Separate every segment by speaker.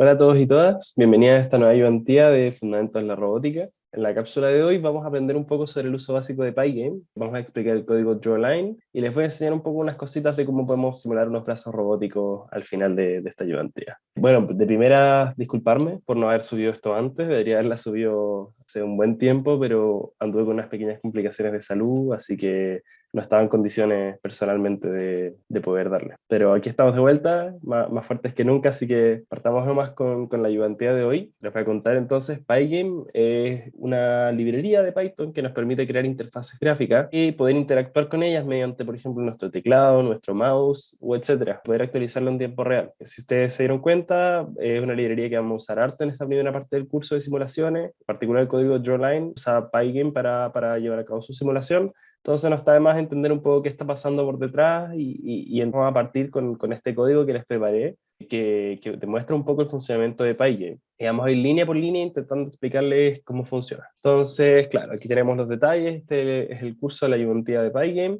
Speaker 1: Hola a todos y todas, bienvenidas a esta nueva ayudantía de Fundamentos de la Robótica. En la cápsula de hoy vamos a aprender un poco sobre el uso básico de Pygame, vamos a explicar el código Drawline y les voy a enseñar un poco unas cositas de cómo podemos simular unos brazos robóticos al final de esta ayudantía. Bueno, de primera, disculparme por no haber subido esto antes, debería haberla subido hace un buen tiempo, pero anduve con unas pequeñas complicaciones de salud, así que no estaba en condiciones personalmente de poder darle. Pero aquí estamos de vuelta, más fuertes que nunca, así que partamos nomás con la ayudantía de hoy. Les voy a contar entonces, Pygame es una librería de Python que nos permite crear interfaces gráficas y poder interactuar con ellas mediante, por ejemplo, nuestro teclado, nuestro mouse, o etcétera. Poder actualizarlo en tiempo real. Si ustedes se dieron cuenta, es una librería que vamos a usar harto en esta primera parte del curso de simulaciones. En particular, el código Drawline usa Pygame para llevar a cabo su simulación. Entonces no está de más entender un poco qué está pasando por detrás y vamos a partir con este código que les preparé, que demuestra un poco el funcionamiento de Pygame. Y vamos a ir línea por línea intentando explicarles cómo funciona. Entonces, claro, aquí tenemos los detalles, este es el curso de la ayudantía de Pygame.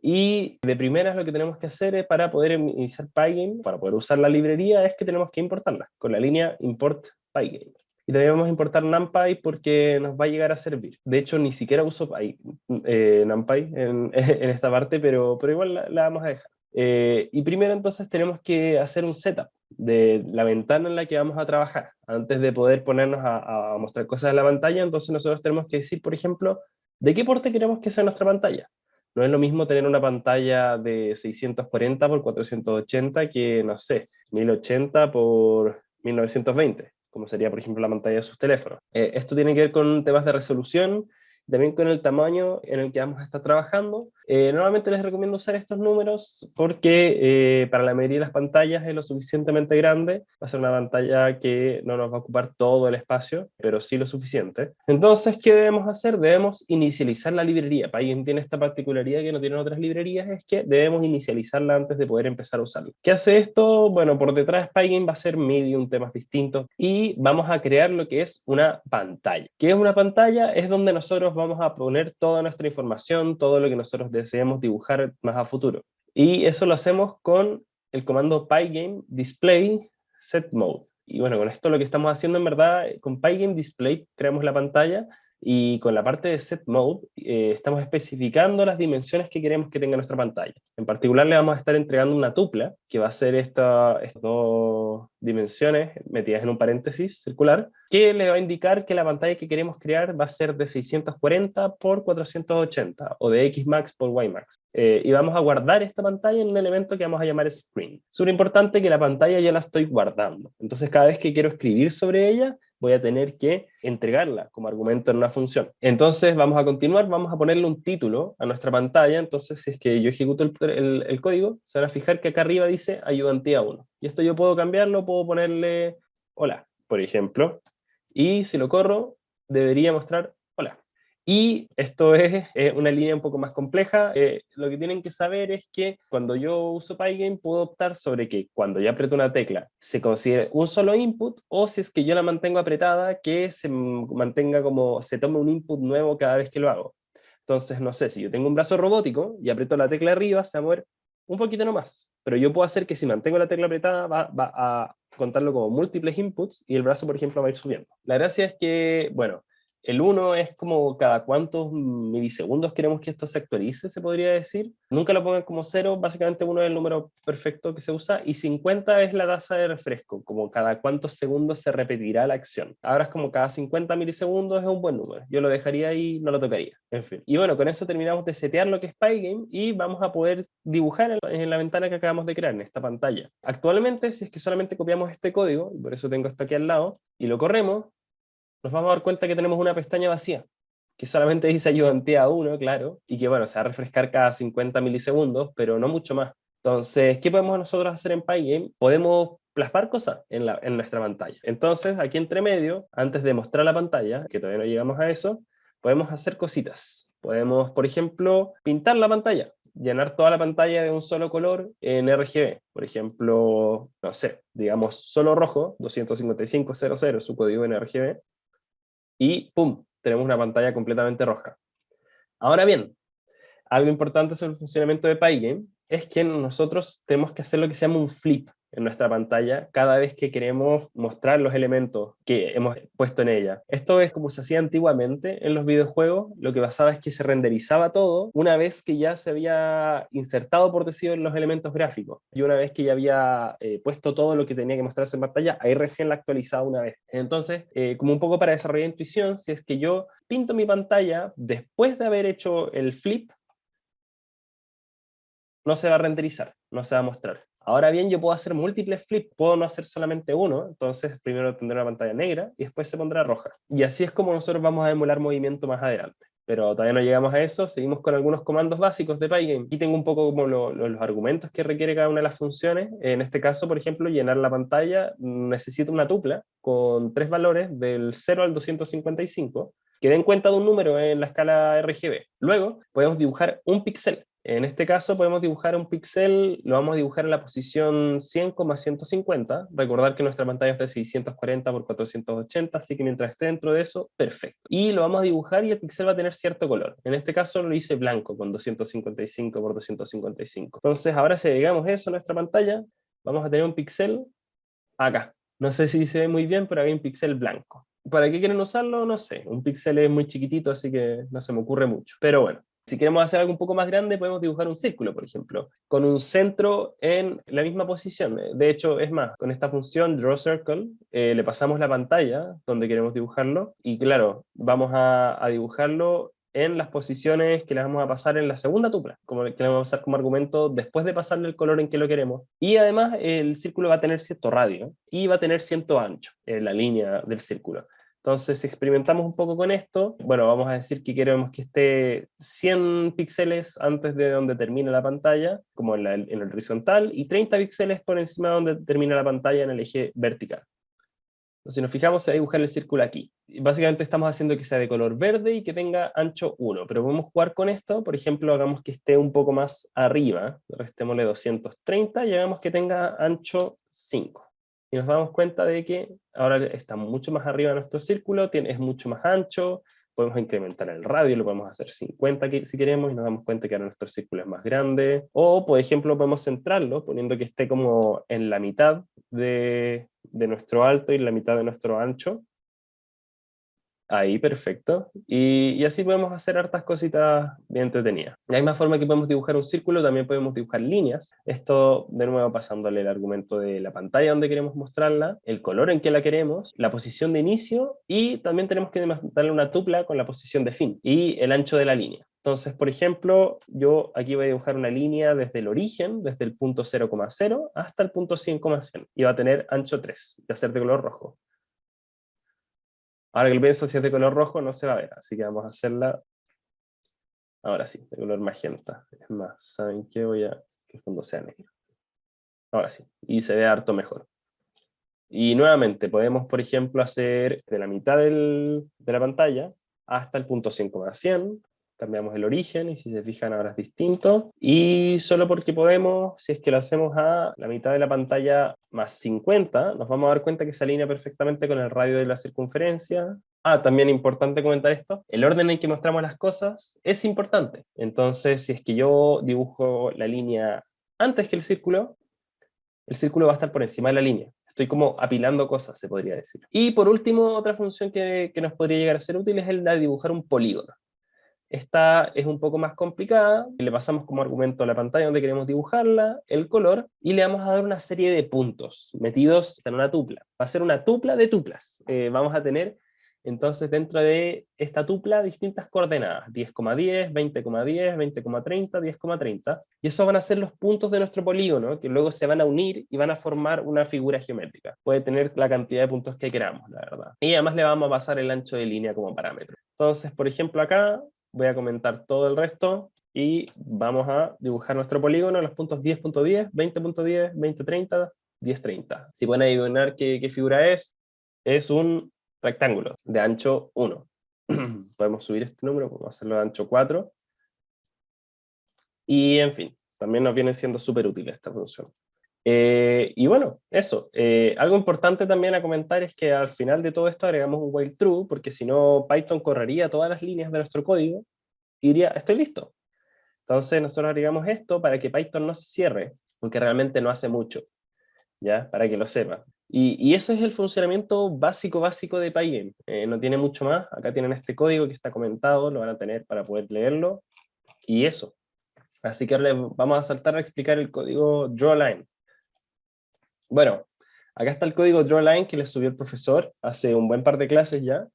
Speaker 1: Y de primeras lo que tenemos que hacer es para poder iniciar Pygame, para poder usar la librería, es que tenemos que importarla con la línea import Pygame. Y debemos importar NumPy porque nos va a llegar a servir. De hecho, ni siquiera uso NumPy en esta parte, pero igual la vamos a dejar. Y primero entonces tenemos que hacer un setup de la ventana en la que vamos a trabajar. Antes de poder ponernos a mostrar cosas en la pantalla, entonces nosotros tenemos que decir, por ejemplo, de qué porte queremos que sea nuestra pantalla. No es lo mismo tener una pantalla de 640 por 480 que, no sé, 1080 por 1920, como sería, por ejemplo, la pantalla de sus teléfonos. Esto tiene que ver con temas de resolución, también con el tamaño en el que vamos a estar trabajando. Normalmente les recomiendo usar estos números porque para la mayoría de las pantallas es lo suficientemente grande. Va a ser una pantalla que no nos va a ocupar todo el espacio, pero sí lo suficiente. Entonces, ¿qué debemos hacer? Debemos inicializar la librería. Pygame tiene esta particularidad que no tienen otras librerías, es que debemos inicializarla antes de poder empezar a usarla. ¿Qué hace esto? Bueno, por detrás Pygame va a ser medium, temas distintos, y vamos a crear lo que es una pantalla. ¿Qué es una pantalla? Es donde nosotros vamos a poner toda nuestra información, todo lo que nosotros deseemos dibujar más a futuro. Y eso lo hacemos con el comando pygame display set mode. Y bueno, con esto lo que estamos haciendo en verdad, con pygame display creamos la pantalla y con la parte de set mode estamos especificando las dimensiones que queremos que tenga nuestra pantalla. En particular le vamos a estar entregando una tupla que va a ser estas dos dimensiones metidas en un paréntesis circular, que le va a indicar que la pantalla que queremos crear va a ser de 640 por 480 o de Xmax por Ymax. Y vamos a guardar esta pantalla en un elemento que vamos a llamar screen. Súper importante que la pantalla ya la estoy guardando. Entonces cada vez que quiero escribir sobre ella, voy a tener que entregarla como argumento en una función. Entonces vamos a continuar, vamos a ponerle un título a nuestra pantalla. Entonces si es que yo ejecuto el código, se van a fijar que acá arriba dice ayudantía 1. Y esto yo puedo cambiarlo, puedo ponerle hola, por ejemplo. Y si lo corro, debería mostrar hola. Y esto es una línea un poco más compleja. Lo que tienen que saber es que cuando yo uso Pygame puedo optar sobre que cuando yo aprieto una tecla se considere un solo input, o si es que yo la mantengo apretada, que se mantenga como, se tome un input nuevo cada vez que lo hago. Entonces, no sé, si yo tengo un brazo robótico y aprieto la tecla arriba, se va a mover un poquito nomás. Pero yo puedo hacer que si mantengo la tecla apretada va a contarlo como múltiples inputs y el brazo, por ejemplo, va a ir subiendo. La gracia es que, bueno, el 1 es como cada cuántos milisegundos queremos que esto se actualice, se podría decir. Nunca lo pongan como 0, básicamente 1 es el número perfecto que se usa, y 50 es la tasa de refresco, como cada cuántos segundos se repetirá la acción. Ahora es como cada 50 milisegundos, es un buen número. Yo lo dejaría ahí, no lo tocaría. En fin. Y bueno, con eso terminamos de setear lo que es Pygame y vamos a poder dibujar en la ventana que acabamos de crear, en esta pantalla. Actualmente, si es que solamente copiamos este código, y por eso tengo esto aquí al lado, y lo corremos, nos vamos a dar cuenta que tenemos una pestaña vacía, que solamente dice ayudantía 1, claro, y que bueno, se va a refrescar cada 50 milisegundos, pero no mucho más. Entonces, ¿qué podemos nosotros hacer en Pygame? Podemos plasmar cosas en nuestra pantalla. Entonces, aquí entre medio, antes de mostrar la pantalla, que todavía no llegamos a eso, podemos hacer cositas. Podemos, por ejemplo, pintar la pantalla, llenar toda la pantalla de un solo color en RGB. Por ejemplo, no sé, digamos solo rojo, 255.00, su código en RGB, y ¡pum! Tenemos una pantalla completamente roja. Ahora bien, algo importante sobre el funcionamiento de Pygame es que nosotros tenemos que hacer lo que se llama un flip. en nuestra pantalla cada vez que queremos mostrar los elementos que hemos puesto en ella. Esto es como se hacía antiguamente en los videojuegos. Lo que pasaba es que se renderizaba todo una vez que ya se había insertado, por decirlo, los elementos gráficos. Y una vez que ya había puesto todo lo que tenía que mostrarse en pantalla, ahí recién la actualizaba una vez. Entonces, como un poco para desarrollar intuición, si es que yo pinto mi pantalla después de haber hecho el flip, no se va a renderizar, no se va a mostrar. Ahora bien, yo puedo hacer múltiples flips, puedo no hacer solamente uno, entonces primero tendré una pantalla negra y después se pondrá roja. Y así es como nosotros vamos a emular movimiento más adelante. Pero todavía no llegamos a eso, seguimos con algunos comandos básicos de Pygame. Aquí tengo un poco como los argumentos que requiere cada una de las funciones. En este caso, por ejemplo, llenar la pantalla, necesito una tupla con 3 valores del 0 al 255, que den cuenta de un número en la escala RGB. Luego, podemos dibujar un píxel. En este caso podemos dibujar un píxel, lo vamos a dibujar en la posición 100,150. Recordar que nuestra pantalla es de 640 por 480, así que mientras esté dentro de eso, perfecto. Y lo vamos a dibujar y el píxel va a tener cierto color. En este caso lo hice blanco con 255 por 255. Entonces ahora si agregamos eso a nuestra pantalla, vamos a tener un píxel acá. No sé si se ve muy bien, pero hay un píxel blanco. ¿Para qué quieren usarlo? No sé. Un píxel es muy chiquitito, así que no se me ocurre mucho. Pero bueno. Si queremos hacer algo un poco más grande, podemos dibujar un círculo, por ejemplo, con un centro en la misma posición. De hecho, es más, con esta función DrawCircle, le pasamos la pantalla donde queremos dibujarlo, y claro, vamos a dibujarlo en las posiciones que le vamos a pasar en la segunda tupla, como que le vamos a pasar como argumento después de pasarle el color en que lo queremos. Y además el círculo va a tener cierto radio y va a tener cierto ancho en la línea del círculo. Entonces, si experimentamos un poco con esto, bueno, vamos a decir que queremos que esté 100 píxeles antes de donde termina la pantalla, como en el horizontal, y 30 píxeles por encima de donde termina la pantalla en el eje vertical. Entonces, si nos fijamos, se va a dibujar el círculo aquí. Y básicamente estamos haciendo que sea de color verde y que tenga ancho 1, pero podemos jugar con esto. Por ejemplo, hagamos que esté un poco más arriba, restémosle 230 y hagamos que tenga ancho 5. Y nos damos cuenta de que ahora está mucho más arriba de nuestro círculo, es mucho más ancho, podemos incrementar el radio, lo podemos hacer 50 si queremos, y nos damos cuenta que ahora nuestro círculo es más grande. O, por ejemplo, podemos centrarlo, poniendo que esté como en la mitad de nuestro alto y la mitad de nuestro ancho. Ahí, perfecto. Y así podemos hacer hartas cositas bien entretenidas. De la misma forma que podemos dibujar un círculo, también podemos dibujar líneas. Esto, de nuevo, pasándole el argumento de la pantalla donde queremos mostrarla, el color en que la queremos, la posición de inicio, y también tenemos que darle una tupla con la posición de fin y el ancho de la línea. Entonces, por ejemplo, yo aquí voy a dibujar una línea desde el origen, desde el punto 0,0 hasta el punto 100,100, y va a tener ancho 3, y va a ser de color rojo. Ahora que lo pienso, si es de color rojo no se va a ver, así que vamos a hacerla ahora sí, de color magenta. Es más, ¿saben qué? Voy a que el fondo sea negro. Ahora sí, y se ve harto mejor. Y nuevamente, podemos, por ejemplo, hacer de la mitad de la pantalla hasta el punto 100,100. Cambiamos el origen y si se fijan ahora es distinto. Y solo porque podemos, si es que lo hacemos a la mitad de la pantalla más 50, nos vamos a dar cuenta que se alinea perfectamente con el radio de la circunferencia. También importante comentar esto, el orden en que mostramos las cosas es importante. Entonces, si es que yo dibujo la línea antes que el círculo va a estar por encima de la línea. Estoy como apilando cosas, se podría decir. Y por último, otra función que nos podría llegar a ser útil es el de dibujar un polígono. Esta es un poco más complicada, le pasamos como argumento a la pantalla donde queremos dibujarla, el color, y le vamos a dar una serie de puntos metidos en una tupla. Va a ser una tupla de tuplas. Vamos a tener entonces dentro de esta tupla distintas coordenadas, 10,10, 20,10, 20,30, 10,30, y esos van a ser los puntos de nuestro polígono, que luego se van a unir y van a formar una figura geométrica. Puede tener la cantidad de puntos que queramos, la verdad. Y además le vamos a pasar el ancho de línea como parámetro. Entonces, por ejemplo, acá voy a comentar todo el resto y vamos a dibujar nuestro polígono, los puntos 10.10, 20.10, 20.30, 10.30. Si pueden adivinar qué figura es un rectángulo de ancho 1. Podemos subir este número, podemos hacerlo de ancho 4. Y en fin, también nos viene siendo súper útil esta función. Y bueno, eso. Algo importante también a comentar es que al final de todo esto agregamos un while true, porque si no Python correría todas las líneas de nuestro código y diría, estoy listo. Entonces nosotros agregamos esto para que Python no se cierre, porque realmente no hace mucho. ¿ya? Para que lo sepan. Y ese es el funcionamiento básico de Pygame. No tiene mucho más. Acá tienen este código que está comentado, lo van a tener para poder leerlo. Y eso. Así que ahora les vamos a saltar a explicar el código drawLine. Bueno, acá está el código drawLine que les subió el profesor hace un buen par de clases ya.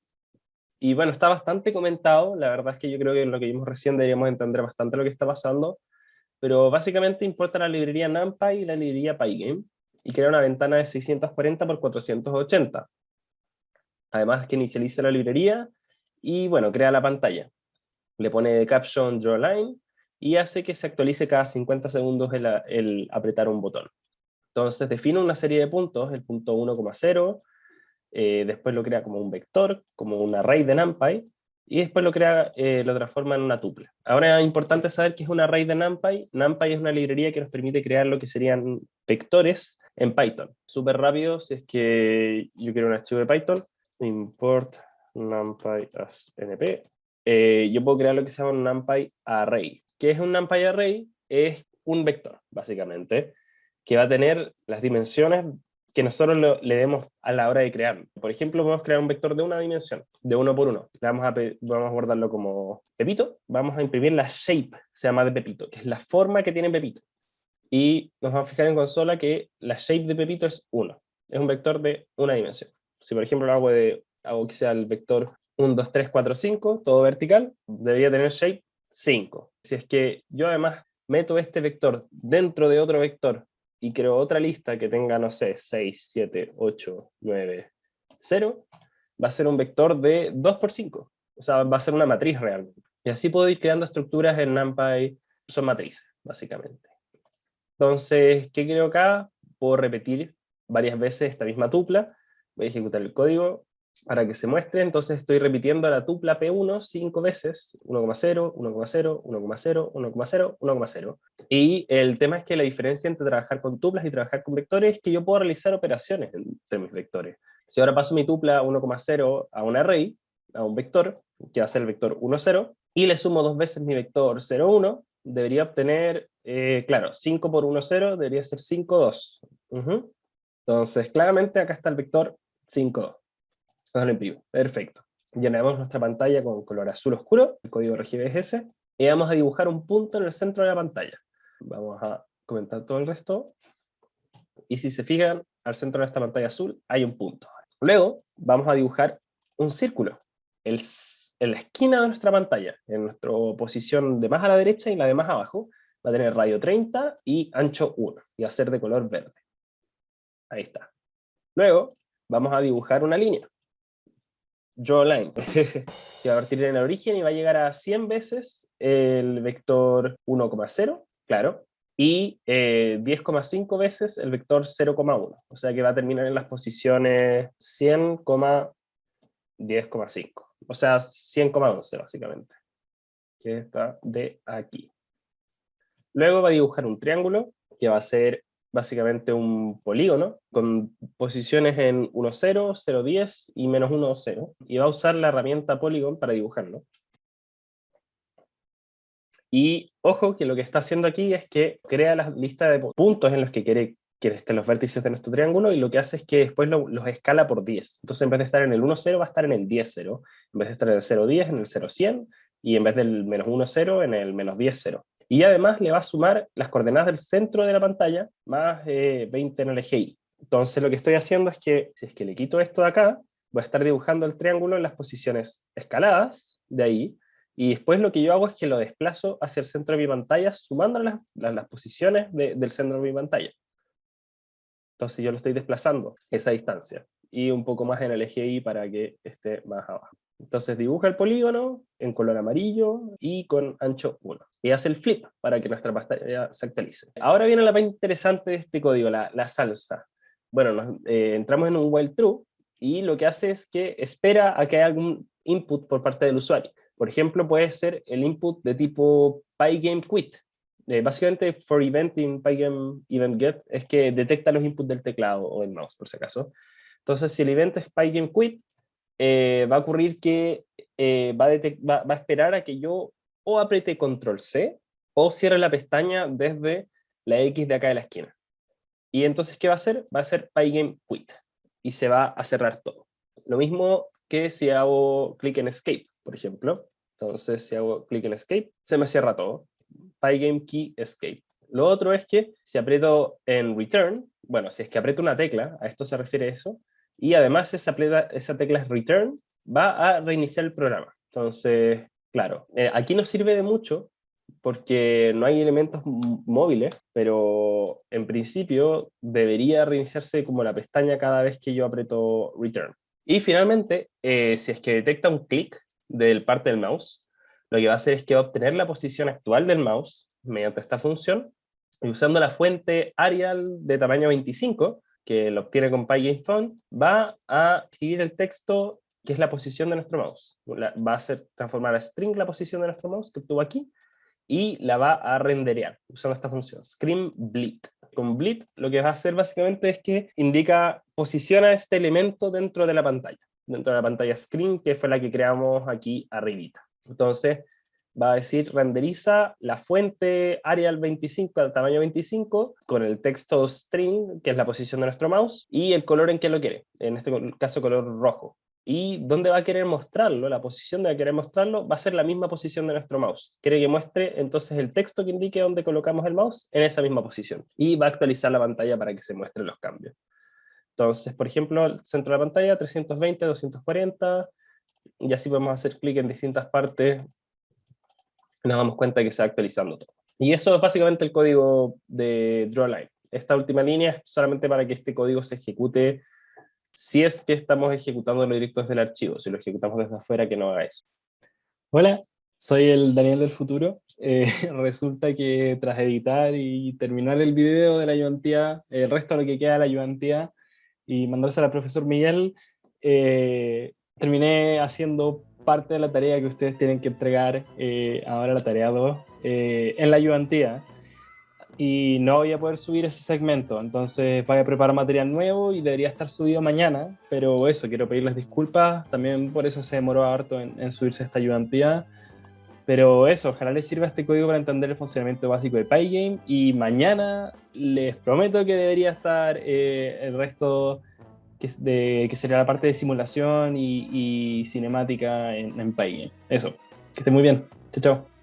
Speaker 1: Y bueno, está bastante comentado. La verdad es que yo creo que en lo que vimos recién deberíamos entender bastante lo que está pasando. Pero básicamente importa la librería NumPy y la librería Pygame y crea una ventana de 640 por 480. Además que inicializa la librería y bueno, crea la pantalla. Le pone de caption drawLine y hace que se actualice cada 50 segundos el apretar un botón. Entonces define una serie de puntos, el punto 1,0, después lo crea como un vector, como un array de NumPy, y después lo transforma en una tupla. Ahora es importante saber que es un array de NumPy. NumPy es una librería que nos permite crear lo que serían vectores en Python. Súper rápido, si es que yo quiero un archivo de Python, import NumPy as np. Yo puedo crear lo que se llama un NumPy array. ¿Qué es un NumPy array? Es un vector, básicamente, que va a tener las dimensiones que nosotros le demos a la hora de crearlo. Por ejemplo, podemos crear un vector de una dimensión, de 1 por 1. Vamos a guardarlo como Pepito. Vamos a imprimir la shape, se llama de Pepito, que es la forma que tiene Pepito. Y nos vamos a fijar en consola que la shape de Pepito es 1. Es un vector de una dimensión. Si por ejemplo hago que sea el vector 1, 2, 3, 4, 5, todo vertical, debería tener shape 5. Si es que yo además meto este vector dentro de otro vector y creo otra lista que tenga, no sé, 6, 7, 8, 9, 0, va a ser un vector de 2 por 5. O sea, va a ser una matriz realmente. Y así puedo ir creando estructuras en NumPy, son matrices, básicamente. Entonces, ¿qué creo acá? Puedo repetir varias veces esta misma tupla. Voy a ejecutar el código para que se muestre. Entonces estoy repitiendo la tupla P1 5 veces, 1,0, 1,0, 1,0, 1,0, 1,0. Y el tema es que la diferencia entre trabajar con tuplas y trabajar con vectores es que yo puedo realizar operaciones entre mis vectores. Si ahora paso mi tupla 1,0 a un array, a un vector, que va a ser el vector 1, 0, y le sumo dos veces mi vector 0, 1, debería obtener, claro, 5 por 1, 0, debería ser 5, 2. Entonces, claramente acá está el vector 5, 2. Entonces lo imprimo. Perfecto. Llenamos nuestra pantalla con color azul oscuro, el código RGB es ese, y vamos a dibujar un punto en el centro de la pantalla. Vamos a comentar todo el resto. Y si se fijan, al centro de esta pantalla azul hay un punto. Luego vamos a dibujar un círculo en la esquina de nuestra pantalla, en nuestra posición de más a la derecha y la de más abajo. Va a tener radio 30 y ancho 1, y va a ser de color verde. Ahí está. Luego vamos a dibujar una línea. Drawline, que va a partir en el origen y va a llegar a 100 veces el vector 1,0, claro, y 10,5 veces el vector 0,1. O sea que va a terminar en las posiciones 100, 10,5. O sea, 100,11 básicamente, que está de aquí. Luego va a dibujar un triángulo, que va a ser básicamente un polígono, con posiciones en 1, 0, 0, 10 y menos 1, 0. Y va a usar la herramienta Polygon para dibujarlo. Y ojo que lo que está haciendo aquí es que crea la lista de puntos en los que quiere que estén los vértices de nuestro triángulo, y lo que hace es que después los escala por 10. Entonces en vez de estar en el 1, 0, va a estar en el 10, 0. En vez de estar en el 0, 10, en el 0, 100. Y en vez del menos 1, 0, en el menos 10, 0. Y además le va a sumar las coordenadas del centro de la pantalla más 20 en el eje Y. Entonces lo que estoy haciendo es que, si es que le quito esto de acá, voy a estar dibujando el triángulo en las posiciones escaladas de ahí, y después lo que yo hago es que lo desplazo hacia el centro de mi pantalla, sumando las posiciones del centro de mi pantalla. Entonces yo lo estoy desplazando esa distancia, y un poco más en el eje Y para que esté más abajo. Entonces dibuja el polígono en color amarillo y con ancho 1. Y hace el flip para que nuestra pantalla se actualice. Ahora viene la parte interesante de este código, la salsa. Bueno, entramos en un while true, y lo que hace es que espera a que haya algún input por parte del usuario. Por ejemplo, puede ser el input de tipo PyGameQuit. Básicamente, for event in Pygame event get es que detecta los inputs del teclado o del mouse, por si acaso. Entonces, si el evento es PyGameQuit, va a ocurrir que va a esperar a que yo o apriete control C o cierre la pestaña desde la X de acá de la esquina. Y entonces, ¿qué va a hacer? Va a hacer Pygame quit y se va a cerrar todo. Lo mismo que si hago clic en escape, por ejemplo. Entonces, si hago clic en escape, se me cierra todo. Pygame key escape. Lo otro es que si aprieto en return, bueno, si es que aprieto una tecla, a esto se refiere eso, y además esa tecla es return, va a reiniciar el programa. Entonces, claro, aquí no sirve de mucho porque no hay elementos móviles, pero en principio debería reiniciarse como la pestaña cada vez que yo aprieto return. Y finalmente, si es que detecta un clic del parte del mouse, lo que va a hacer es que va a obtener la posición actual del mouse mediante esta función, y usando la fuente Arial de tamaño 25, que lo obtiene con PyGameFont, va a escribir el texto que es la posición de nuestro mouse. Va a transformar a string la posición de nuestro mouse que obtuvo aquí, y la va a renderear usando esta función, scream bleed. Con bleed lo que va a hacer básicamente es que indica, posiciona este elemento dentro de la pantalla screen, que fue la que creamos aquí arribita. Entonces va a decir, renderiza la fuente Arial 25 al tamaño 25 con el texto string, que es la posición de nuestro mouse, y el color en que lo quiere, en este caso color rojo. Y dónde va a querer mostrarlo, la posición de va a querer mostrarlo, va a ser la misma posición de nuestro mouse. Quiere que muestre entonces el texto que indique dónde colocamos el mouse en esa misma posición. Y va a actualizar la pantalla para que se muestren los cambios. Entonces, por ejemplo, el centro de la pantalla, 320, 240, y así podemos hacer clic en distintas partes y nos damos cuenta que se va actualizando todo. Y eso es básicamente el código de drawLine. Esta última línea es solamente para que este código se ejecute si es que estamos ejecutando lo directo desde el archivo. Si lo ejecutamos desde afuera, que no haga eso.
Speaker 2: Hola, soy el Daniel del futuro. Resulta que tras editar y terminar el video de la ayudantía, el resto de lo que queda de la ayudantía, y mandársela al profesor Miguel, terminé haciendo parte de la tarea que ustedes tienen que entregar, ahora la tarea 2, en la ayudantía. Y no voy a poder subir ese segmento, entonces voy a preparar material nuevo y debería estar subido mañana, pero eso, quiero pedirles disculpas, también por eso se demoró harto en subirse esta ayudantía, pero eso, ojalá les sirva este código para entender el funcionamiento básico de Pygame, y mañana les prometo que debería estar el resto que sería la parte de simulación y cinemática en Pygame. Eso, que esté muy bien, chao, chao.